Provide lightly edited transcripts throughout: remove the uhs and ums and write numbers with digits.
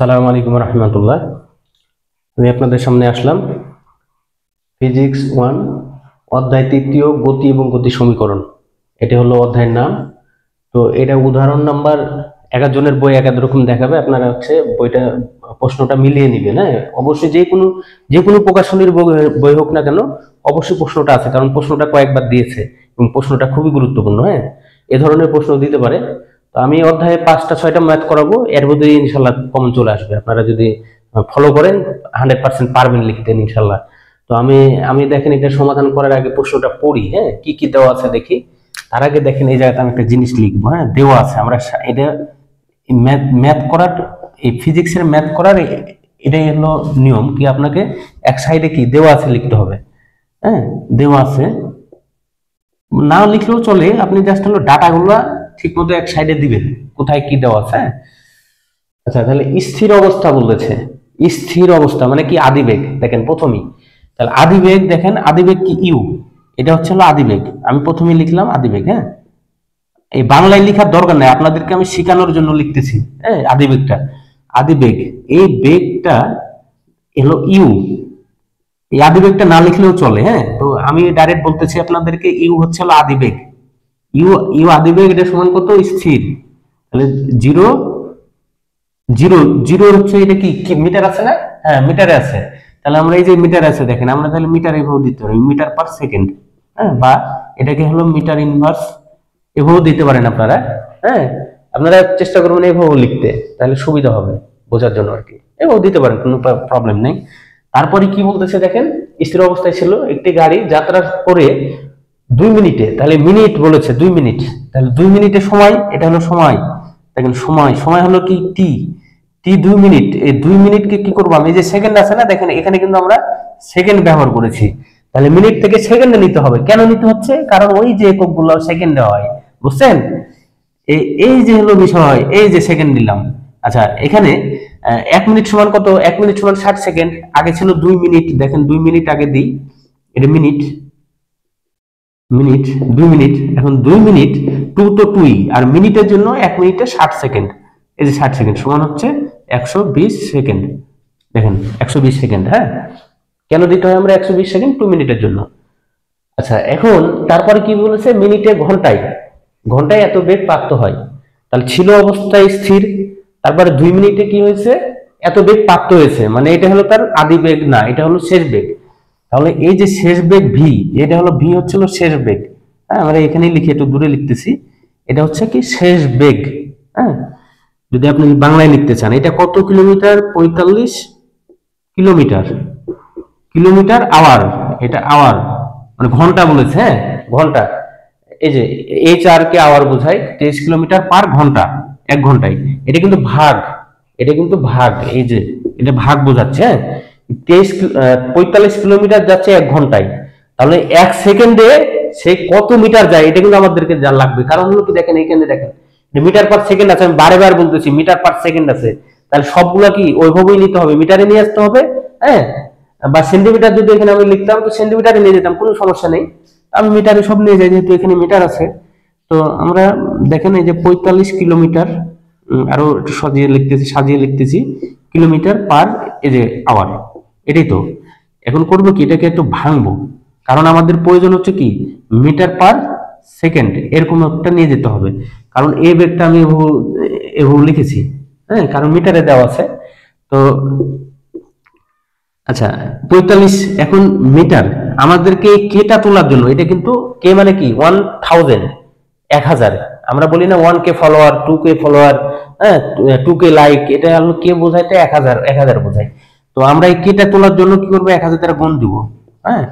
আসসালামু আলাইকুম রহমতুল্লাহ। আমি আপনাদের সামনে আসলাম ফিজিক্স 1 অধ্যায় 3 গতি এবং গতি সমীকরণ। এটি হলো অধ্যায়ের নাম। তো এটা উদাহরণ নাম্বার 11 জনের বই এক এক রকম দেখাবে, আপনারা বইটা প্রশ্নটা মিলিয়ে নেবেন। হ্যাঁ, অবশ্যই যে কোনো প্রকাশনীর বই হোক না কেন অবশ্যই প্রশ্নটা আছে, কারণ প্রশ্নটা কয়েকবার দিয়েছে এবং প্রশ্নটা খুবই গুরুত্বপূর্ণ। হ্যাঁ, এ ধরনের প্রশ্ন দিতে পারে। তো আমি অধ্যায়ে 5টা 6টা ম্যাথ করাবো, এর মধ্যে ইনশাল্লাহ কমন চলে আসবে। আপনারা যদি ফলো করেন 100% পারবেন লিখতে ইনশাল্লাহ। তো আমি দেখেন এটা সমাধান করার আগে প্রশ্নটা পড়ি। হ্যাঁ, কি কি দেওয়া আছে দেখি। তার আগে দেখেন এই জায়গাতে আমি একটা জিনিস লিখবো। হ্যাঁ, দেওয়া আছে, আমরা এটা ম্যাথ করার, এই ফিজিক্সের ম্যাথ করার এটাই হলো নিয়ম কি আপনাকে এক সাইডে কি দেওয়া আছে লিখতে হবে। হ্যাঁ, দেওয়া আছে না লিখলেও চলে, আপনি জাস্ট হলো ডাটাগুলো ঠিক মতো এক সাইডে দিবেন কোথায় কি দেওয়া আছে। আচ্ছা, তাহলে স্থির অবস্থা বলেছে। স্থির অবস্থা মানে কি আদিবেগ। দেখেন প্রথমেই তাহলে আদিবেগ, দেখেন আদিবেগ কি ইউ, এটা হচ্ছে হলো আদিবেগ। আমি প্রথমেই লিখলাম আদিবেগ। হ্যাঁ, এই বাংলায় লেখার দরকার নাই, আপনাদেরকে আমি শেখানোর জন্য লিখতেছি। হ্যাঁ, আদিবেগটা আদিবেগ, এই বেগটা হলো ইউ। এই আদিবেগটা না লিখলেও চলে। হ্যাঁ, তো আমি ডাইরেক্ট বলতেছি আপনাদেরকে ইউ হচ্ছে হলো আদিবেগ। ইউ ইউ আদিবেগ, এটা সমান কত স্থির। তাহলে জিরো জিরো জিরো হচ্ছে এটা কি মিটার আছে না? হ্যাঁ, মিটারে আছে। তাহলে আমরা এই যে মিটার আছে দেখেন, আমরা তাহলে মিটার এভাবে দিতে পারি, মিটার পার সেকেন্ড। হ্যাঁ, বা এটাকে হলো মিটার ইনভার্স এভাবেও দিতে পারেন আপনারা। হ্যাঁ, আপনারা চেষ্টা করবেন এভাবেও লিখতে, তাহলে সুবিধা হবে বোঝার জন্য আর কি। এভাবেও দিতে পারেন, কোনো প্রবলেম নেই। তারপরে কি বলতেছে দেখেন, স্থির অবস্থায় ছিল একটি গাড়ি যাত্রা করে 2 মিনিটে, তাহলে মিনিট বলেছে 2 মিনিট, তাহলে 2 মিনিটে সময়, এটা হলো সময়। দেখেন সময় সময় হলো কি টি, টি 2 মিনিট। এই 2 মিনিটকে কি করবো আমি, এই যে সেকেন্ড আছে না, দেখেন এখানে কিন্তু আমরা সেকেন্ড ব্যবহার করেছি। তাহলে মিনিট থেকে সেকেন্ডে নিতে হবে। কেন নিতে হচ্ছে? কারণ ওই যে একক গুলো সেকেন্ডে হয়, বুঝছেন? এই যে হলো বিষয়, এই যে সেকেন্ড দিলাম। আচ্ছা, এখানে 1 মিনিট সমান কত? 1 মিনিট সমান 60 সেকেন্ড। আগে ছিল 2 মিনিট, দেখেন 2 মিনিট আগে দিই, এটা মিনিট মিনিট 2 মিনিট। এখন 2 মিনিট টু তো টুই, আর মিনিটের জন্য 1 মিনিটে 60 সেকেন্ড। এই যে 60 সেকেন্ড সমান হচ্ছে 120 সেকেন্ড। দেখেন 120 সেকেন্ড। হ্যাঁ, কেন দিতে হয় আমরা 120 সেকেন্ড? 2 মিনিটের জন্য। আচ্ছা, এখন তারপরে কি বলেছে, মিনিটে ঘন্টায়, ঘন্টায় এত বেগ প্রাপ্ত হয়। তাহলে ছিল অবস্থায় স্থির, তারপরে 2 মিনিটে কি হয়েছে, এত বেগ প্রাপ্ত হয়েছে, মানে এটা হলো তার আদি বেগ না, এটা হলো শেষ বেগ। তাহলে এই যে শেষ বেগ ভি, এটা হলো ভি হচ্ছিল শেষ বেগ। হ্যাঁ, আমরা এখানে লিখে একটু দূরে লিখতেছি, এটা হচ্ছে কি শেষ বেগ। হ্যাঁ, যদি আপনি বাংলায় লিখতে চান, এটা কত কিলোমিটার? 45 কিলোমিটার। কিলোমিটার আওয়ার, এটা আওয়ার মানে ঘন্টা বলেছে। হ্যাঁ, ঘন্টা। এই যে এইচ আর কে আওয়ার বোঝায়, 23 কিলোমিটার পার ঘন্টা, 1 ঘন্টায়। এটা কিন্তু ভাগ, এটা কিন্তু ভাগ, এই যে এটা ভাগ বোঝাচ্ছে। হ্যাঁ, 45 কিলোমিটার যাচ্ছে 1 ঘন্টায়, তাহলে 1 সেকেন্ডে সে কত মিটার যায়, এটা কিন্তু আমাদেরকে যা লাগবে। কারণ হলো কি, দেখেন এখানে দেখেন মিটার পার সেকেন্ড আছে, আমি বারে বার বলতেছি মিটার পার সেকেন্ড আছে। তাহলে সবগুলা কি ওইভাবেই নিতে হবে, মিটারে নিয়ে আসতে হবে। হ্যাঁ, বা সেন্টিমিটার যদি এখানে আমি লিখতাম তো সেন্টিমিটারে নিয়ে যেতাম, কোনো সমস্যা নেই। আমি মিটারে সব নিয়ে যাই, যেহেতু এখানে মিটার আছে। তো আমরা দেখেন এই যে 45 কিলোমিটার, আরো একটু সাজিয়ে লিখতেছি কিলোমিটার পার এই যে আওয়ার। এটাই তো। এখন করবো কি, এটাকে একটু ভাঙবো, কারণ আমাদের প্রয়োজন হচ্ছে কি মিটার পার সেকেন্ড, এরকম একটা নিয়ে যেতে হবে। কারণ এই বেগটা আমি এভাবে লিখেছি। হ্যাঁ, কারণ মিটারে দেওয়া আছে। তো আচ্ছা, 45 এখন মিটার। আমাদেরকে কেটা তোলার জন্য, এটা কিন্তু কে মানে কি 1000, 1000। আমরা বলি না 1K ফলোয়ার, 2K ফলোয়ার, হ্যাঁ 2K লাইক, এটা হলো কে বোঝায়? 1000, 1000 বোঝায়। তো আমরা এই কেটা তোলার জন্য কি করবো, 1000 দ্বারা গুণ দিব। হ্যাঁ,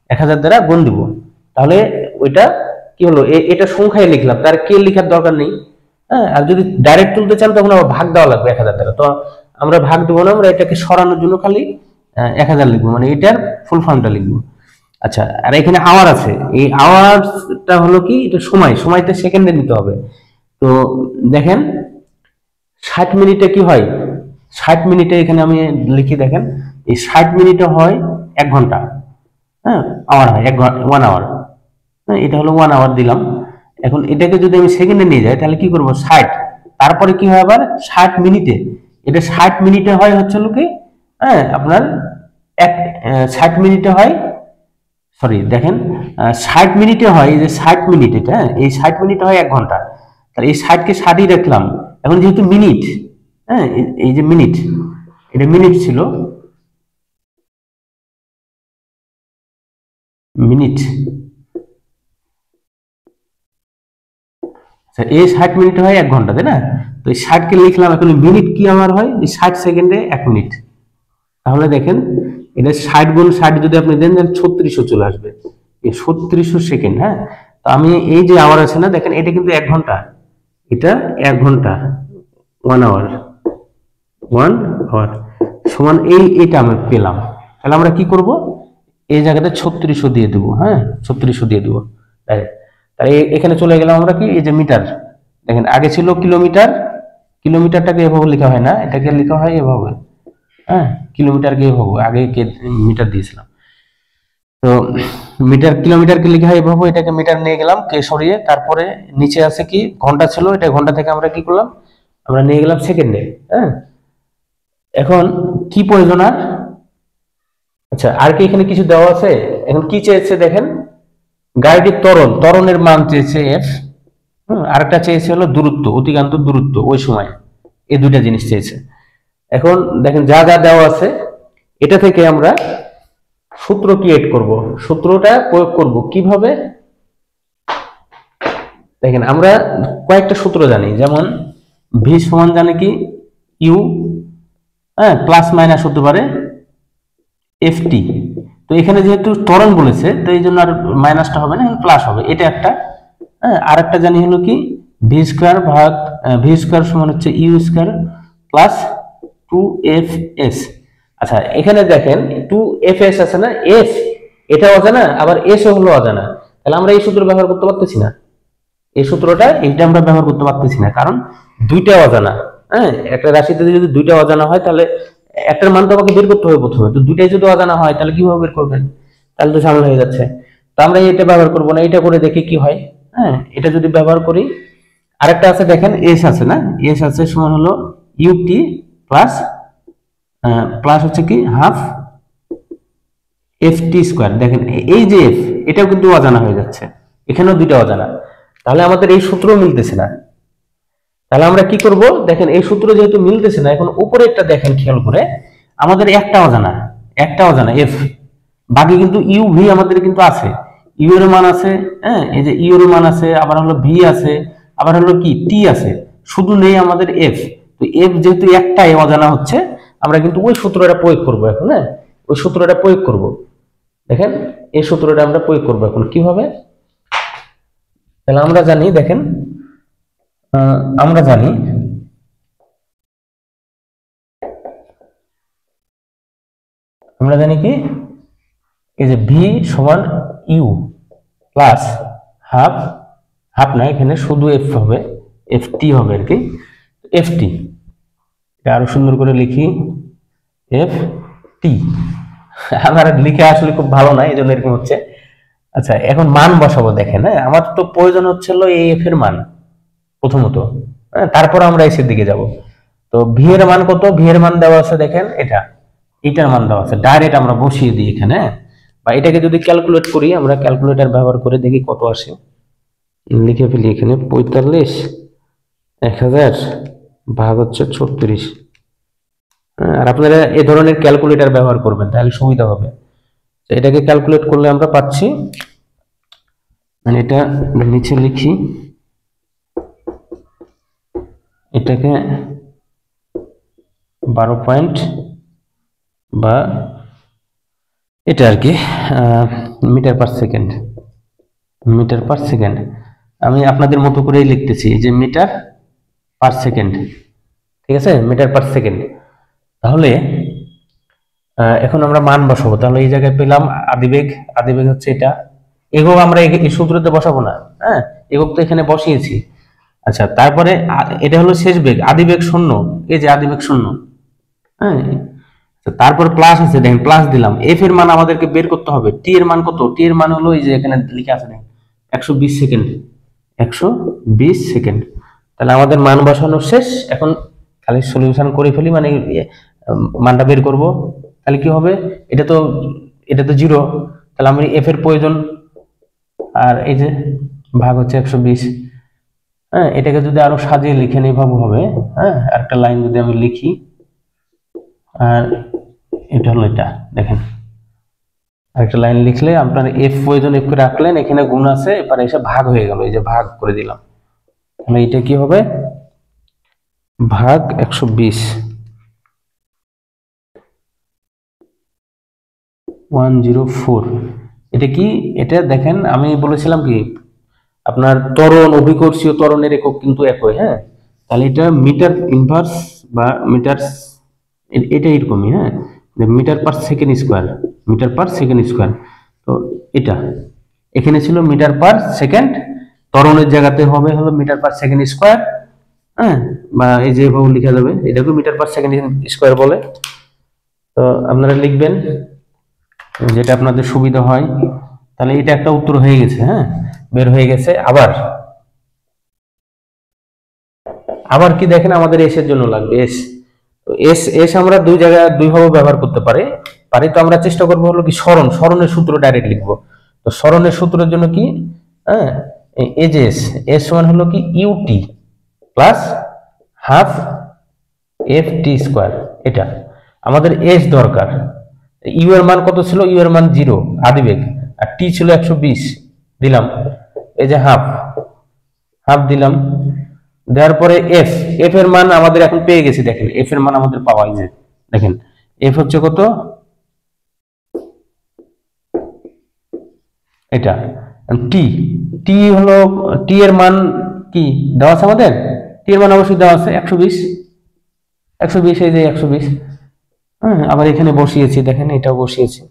1000 দ্বারা গুণ দিব। তাহলে ওইটা কি হলো, এটা সংখ্যায় লিখলাম, তার কে লিখার দরকার নেই। হ্যাঁ, আর যদি ডাইরেক্ট তুলতে চান তখন আবার ভাগ দেওয়া লাগবে 1000 দ্বারা। তো আমরা ভাগ দেবো না, আমরা এটাকে সরানোর জন্য খালি 1000 লিখবো, মানে এটার ফুল ফর্মটা লিখবো। আচ্ছা, আর এখানে আওয়ার আছে, এই আওয়ারটা হলো কি, এটা সময়তে সেকেন্ডে নিতে হবে। তো দেখেন 60 মিনিটে কি হয়, 60 মিনিটে এখানে আমি লিখি, দেখেন এই 60 মিনিটে হয় 1 ঘন্টা। হ্যাঁ, আওয়ার হয় 1 আওয়ার। হ্যাঁ, এটা হলো 1 আওয়ার দিলাম। এখন এটাকে যদি আমি সেকেন্ডে নিয়ে যাই তাহলে কি করবো, 60। তারপরে কি হয় আবার 60 মিনিটে, এটা 60 মিনিটে হয় হচ্ছে কি, হ্যাঁ আপনার 60 মিনিটে হয়, সরি দেখেন 60 মিনিটে হয়, এই যে 60 মিনিট, এটা হ্যাঁ এই 60 মিনিটে হয় 1 ঘন্টা। তাহলে এই 60 কে 60ই রাখলাম। এখন যেহেতু মিনিট, হ্যাঁ এই যে মিনিট, এটা মিনিট ছিল, মিনিট, এই 60 মিনিট হয় 1 ঘন্টা, তাই না? তো এই 60 কে লিখলাম, এখন মিনিট কি আমার হয়, এই 60 সেকেন্ডে 1 মিনিট। তাহলে দেখেন এটা 60 গুণ 60 যদি আপনি দেন, 3600 চলে আসবে, এই 3600 সেকেন্ড। হ্যাঁ, তো আমি এই যে আওয়ার আছে না, দেখেন এটা কিন্তু 1 ঘন্টা, এটা 1 ঘন্টা, 1 আওয়ার, 1 আওয়ার সমান এইটা আমি পেলাম। তাহলে আমরা কি করব, এই জায়গাটা 3600 দিয়ে দেবো, হ্যাঁ 3600 দিয়ে দেবো ডাইরেক্ট। তাই এখানে চলে গেলাম আমরা কি, এই যে মিটার, দেখেন আগে ছিল কিলোমিটার, কিলোমিটারটাকে এভাবে লেখা হয় না, এটাকে লেখা হয় এভাবে, হ্যাঁ কিলোমিটারকে এভাবে, আগে মিটার দিয়েছিলাম, তো মিটার কিলোমিটারকে লেখা হয় এভাবে, এটাকে মিটার নিয়ে গেলাম কে সরিয়ে, তারপরে নিচে আছে কি ঘন্টা ছিল, এটা ঘন্টা থেকে আমরা কি করলাম, আমরা নিয়ে গেলাম সেকেন্ডে। হ্যাঁ, এখন কি প্রয়োজন আর, আচ্ছা আর কি এখানে কিছু দেওয়া আছে, এখন কি চেয়েছে দেখেন, গাড়িটির ত্বরণের মান চেয়েছে এফ, আরেকটা চেয়েছে হলো দূরত্ব, অতিক্রান্ত দূরত্ব ওই সময়, এই দুইটা জিনিস চেয়েছে। এখন দেখেন যা যা দেওয়া আছে, এটা থেকে আমরা সূত্র ক্রিয়েট করব, সূত্রটা প্রয়োগ করব কিভাবে, দেখেন আমরা কয়েকটা সূত্র জানি, যেমন ভি সমান জানি কি ইউ, হ্যাঁ প্লাস মাইনাস হতে পারে এফ টি। তো এখানে যেহেতু ত্বরণ বলেছে, তো এই জন্য আর মাইনাসটা হবে না, প্লাস হবে, এটা একটা। হ্যাঁ, আর একটা জানি হলো কি ভি স্কোয়ার ভাগ ভি স্কোয়ার সমান হচ্ছে ইউ স্কোয়ার প্লাস 2fs। আচ্ছা এখানে দেখেন 2fs আছে না, এফ এটা অজানা, আবার এস হলো অজানা, তাহলে আমরা এই সূত্র ব্যবহার করতে পারতেছি না, এই সূত্রটা এইটা আমরা ব্যবহার করতে পারতেছি না, কারণ দুইটা অজানা। হ্যাঁ, একটা রাশিতে যদি দুইটা অজানা হয়, তাহলে একটার মান তো আমাকে বের করতে হবে প্রথমে, তো দুইটাই যদি অজানা হয় তাহলে কিভাবে বের করবেন, তাহলে তো ঝামেলা হয়ে যাচ্ছে। তো আমরা এটা ব্যবহার করবো না, এটা করে দেখি কি হয়। হ্যাঁ, এটা যদি ব্যবহার করি, আরেকটা আছে দেখেন এস আছে না, এস আছে সমান হলো ইউটি প্লাস প্লাস হচ্ছে কি হাফ এফ টি স্কোয়ার। দেখেন এই যে এফ, এটাও কিন্তু অজানা হয়ে যাচ্ছে, এখানেও দুইটা অজানা, তাহলে আমাদের এই সূত্র মিলতেছে না। তাহলে আমরা কি করব, দেখেন এই সূত্র যেহেতু মিলতেছে না, এখন উপরে একটা দেখেন খেয়াল করে, আমাদের একটা অজানা এফ, বাকি কিন্তু ইউ ভি আমাদের কিন্তু আছে, ইউ এর মান আছে, হ্যাঁ এই যে ইউ এর মান আছে, আবার হলো ভি আছে, আবার হলো কি টি আছে, শুধু নেই আমাদের এফ। তো এফ যেহেতু একটাই অজানা হচ্ছে, আমরা কিন্তু ওই সূত্রটা প্রয়োগ করব এখন। হ্যাঁ, ওই সূত্রটা প্রয়োগ করব, দেখেন এই সূত্রটা আমরা প্রয়োগ করব এখন কিভাবে। তাহলে আমরা জানি, দেখেন আমরা জানি কি, এই যে ভি সমান ইউ প্লাস হাফ, হাফ না এখানে শুধু এফ হবে, এফ টি হবে আর কি, এফ টি, আরো সুন্দর করে লিখি এফ টি, আমার লিখে আসলে খুব ভালো না, এই জন্য এরকম হচ্ছে। আচ্ছা এখন মান বসাবো, দেখেন হ্যাঁ আমার তো প্রয়োজন হচ্ছিল এই এফ এর মান প্রথমত, হ্যাঁ তারপর আমরা এস এর দিকে যাব। তো ভি এর মান কত, ভি এর মান দেওয়া আছে দেখেন, এটার মান দেওয়া আছে, ডাইরেক্ট আমরা বসিয়ে দিই এখানে, বা এটাকে যদি ক্যালকুলেট করি, আমরা ক্যালকুলেটর ব্যবহার করে দেখি কত আসে, লিখে ফেলি এখানে 45 1000 ভাগ হচ্ছে 36। আর আপনারা এই ধরনের ক্যালকুলেটর ব্যবহার করবেন, তাহলে সুবিধা হবে। এটাকে ক্যালকুলেট করলে আমরা পাচ্ছি, মানে এটা নিচে লিখি, এটাকে 12 পয়েন্ট বা এটা আর কি metre per second, metre per second আমি আপনাদের মতো করেই লিখতেছি, এই যে মিটার পার সেকেন্ড, ঠিক আছে মিটার পার সেকেন্ড। তাহলে এখন আমরা মান বসাবো, তাহলে এই জায়গায় পেলাম আদিবেগ, আদিবেগ হচ্ছে এটা, একক আমরা এই সূত্রতে বসাবো না, হ্যাঁ একক তো এখানে বসিয়েছি। আচ্ছা তারপরে এটা হলো শেষ বেগ, আদিবেগ শূন্য, এই যে আদিবেগ শূন্য, হ্যাঁ তারপর প্লাস আছে, দেখেন প্লাস দিলাম, এফ এর মান আমাদেরকে বের করতে হবে, টি এর মান কত, টি এর মান হলো এই যে এখানে লিখে আছে দেখেন 120 সেকেন্ড, 120 সেকেন্ড। তাহলে আমাদের মান বসানো শেষ, এখন খালি সলিউশন করে ফেলি, মানে মানটা বের করব, তাহলে কি হবে, এটা তো 0, তাহলে আমি এফ এর প্রয়োজন, আর এই যে ভাগ হচ্ছে 120। হ্যাঁ, এটাকে যদি আরো সাজিয়ে লিখে নিই এভাবে হবে। হ্যাঁ, একটা লাইন যদি আমি লিখি, আর এটা হলো, এটা দেখেন একটা লাইন লিখলে আপনার এফ প্রয়োজন, এফ করে রাখলেন, এখানে গুণ আছে, এবার এসে ভাগ হয়ে গেল, এই যে ভাগ করে দিলাম, তাহলে এটা কি হবে, ভাগ 120, 104। এটা কি, এটা দেখেন আমি বলেছিলাম কি আপনার ত্বরণ, অভিকর্ষীয় ত্বরণের একক কিন্তু একই। হ্যাঁ, তাহলে এটা মিটার ইনভার্স বা মিটার, এটা এরকমই। হ্যাঁ, metre per second square, metre per second square. তো এটা এখানে ছিল মিটার পার সেকেন্ড, ত্বরণের জায়গাতে হবে হলো মিটার পার সেকেন্ড স্কোয়ার। হ্যাঁ, বা এই যে ভাবে লেখা যাবে, এটাকে মিটার পার সেকেন্ড স্কোয়ার বলে। তো আপনারা লিখবেন যেটা আপনাদের সুবিধা হয়। তাহলে এটা একটা উত্তর হয়ে গেছে। হ্যাঁ, বের হয়ে গেছে। আবার কি দেখেন, আমাদের এস এর জন্য লাগবে এস। তো এস এস আমরা দুই জায়গায় দুইভাবে ব্যবহার করতে পারি। তো আমরা চেষ্টা করব হলো কি সরণের সূত্র ডাইরেক্ট লিখবো। তো সরণের সূত্রের জন্য কি, হ্যাঁ, এই যে এস সমান হলো কি UT plus half F T square. এটা আমাদের এস দরকার। ইউ এর মান কত ছিল, ইউ এর মান 0 আদিবেগ, আর টি ছিল 120 দিলাম, এই যে হাফ দিলাম, দেওয়ার পরে এফ এর মান আমাদের এখন পেয়ে গেছি। দেখেন এফ এর মান আমাদের পাওয়া যায়, দেখেন এফ হচ্ছে কত, এটা টি, হলো টি এর মান কি দেওয়া আছে আমাদের, টি এর মান অবশ্যই দেওয়া আছে 120, এই যে 120। হ্যাঁ, আবার এখানে বসিয়েছি, দেখেন এটাও বসিয়েছি,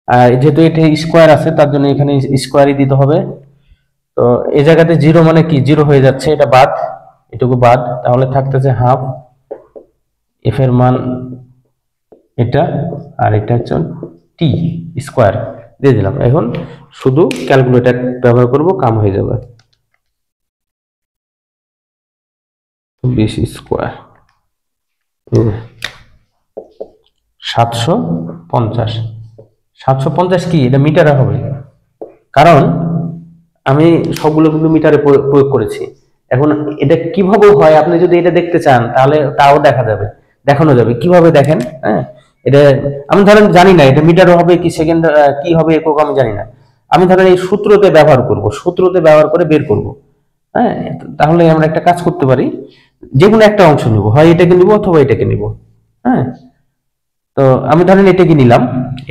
আর যেহেতু এটা স্কোয়ার আছে তার জন্য এখানে স্কোয়ারই দিতে হবে। তো এই জায়গাতে 0 মানে কি 0 হয়ে যাচ্ছে, এটা বাদ, এটুকু বাদ, তাহলে থাকতেছে হাফ এফ এর মান এটা, আর এটা হচ্ছে টি স্কোয়ার দিয়ে দিলাম। এখন শুধু ক্যালকুলেটর ব্যবহার করব, কাম হয়ে যাবে। 20 স্কোয়ার 750, 750 কি এটা মিটারে হবে, কারণ আমি সবগুলো কিন্তু মিটারে প্রয়োগ করেছি। এখন এটা কিভাবে হয় আপনি যদি এটা দেখতে চান তাহলে তাও দেখানো যাবে কিভাবে, দেখেন। হ্যাঁ, এটা আমি ধরেন জানি না এটা মিটার হবে কি সেকেন্ড কি হবে একক, আমি জানি না। আমি ধরেন এই সূত্রতে ব্যবহার করে বের করব। হ্যাঁ, তাহলে আমরা একটা কাজ করতে পারি, যে কোনো একটা অংশ নিব, হয় এটাকে নিব অথবা এটাকে নিব। হ্যাঁ, তো আমি ধরেন এটাকে নিলাম,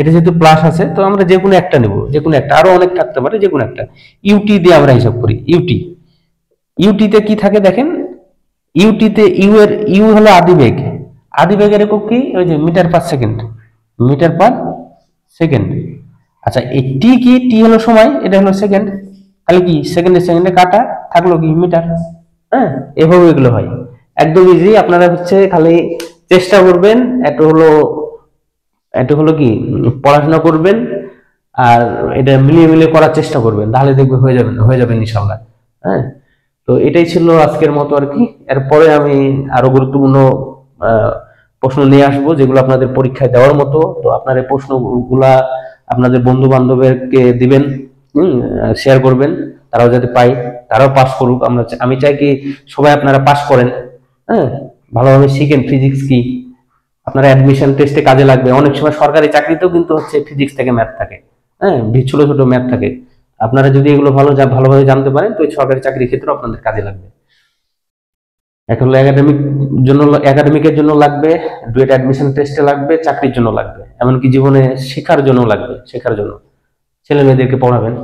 এটা যেহেতু প্লাস আছে তো আমরা যে কোনো একটা নিব, যে কোনো একটা, আরো অনেক থাকতে পারে, যে কোনো একটা। ইউটি দিয়ে আমরা হিসাব করি, ইউটিতে কি থাকে দেখেন, ইউটিতে ইউ হলো আদিবেগের একক কি, ওই যে মিটার পার সেকেন্ড। আচ্ছা, এই টি কি, টি হলো সময়, এটা হলো সেকেন্ড, তাহলে কি সেকেন্ডে কাটা থাকলো কি মিটার। হ্যাঁ, এভাবে এগুলো হয়, একদম ইজি। আপনারা হচ্ছে খালি চেষ্টা করবেন, একটু হলো কি পড়াশোনা করবেন, আর এটা মিলিয়ে করার চেষ্টা করবেন, তাহলে দেখবে হয়ে যাবেন ইনশাআল্লাহ। হ্যাঁ, তো এটাই ছিল আজকের মতো আর কি। এরপরে আমি আরো গুরুত্বপূর্ণ প্রশ্ন নিয়ে আসবো যেগুলো আপনাদের পরীক্ষায় দেওয়ার মতো। তো আপনার এই প্রশ্নগুলা আপনাদের বন্ধু বান্ধবকে দিবেন, শেয়ার করবেন, তারাও যাতে পায়, তারাও পাস করুক। আমি চাই কি সবাই আপনারা পাস করেন। হ্যাঁ, ভালোভাবে শিখেন ফিজিক্স কি, আপনারা অ্যাডমিশন টেস্টে কাজে লাগবে। অনেক সময় সরকারি চাকরিতেও কিন্তু হচ্ছে ফিজিক্স থেকে ম্যাথ থাকে। হ্যাঁ, ছোট ছোট ম্যাথ থাকে। আপনারা যদি এগুলো ভালোভাবে জানতে পারেন তো এই সরকারি চাকরির ক্ষেত্রে আপনাদের কাজে লাগবে। এখন একাডেমিকের জন্য লাগবে, ডুয়েট অ্যাডমিশন টেস্টে লাগবে, চাকরির জন্য লাগবে, এমনকি জীবনে শেখার জন্য লাগবে, ছেলে মেয়েদেরকে পড়াবেন।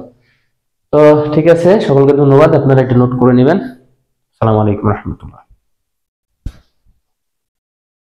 তো ঠিক আছে, সকলকে ধন্যবাদ, আপনারা এটা নোট করে নেবেন। আসসালামু আলাইকুম রহমতুল্লাহ।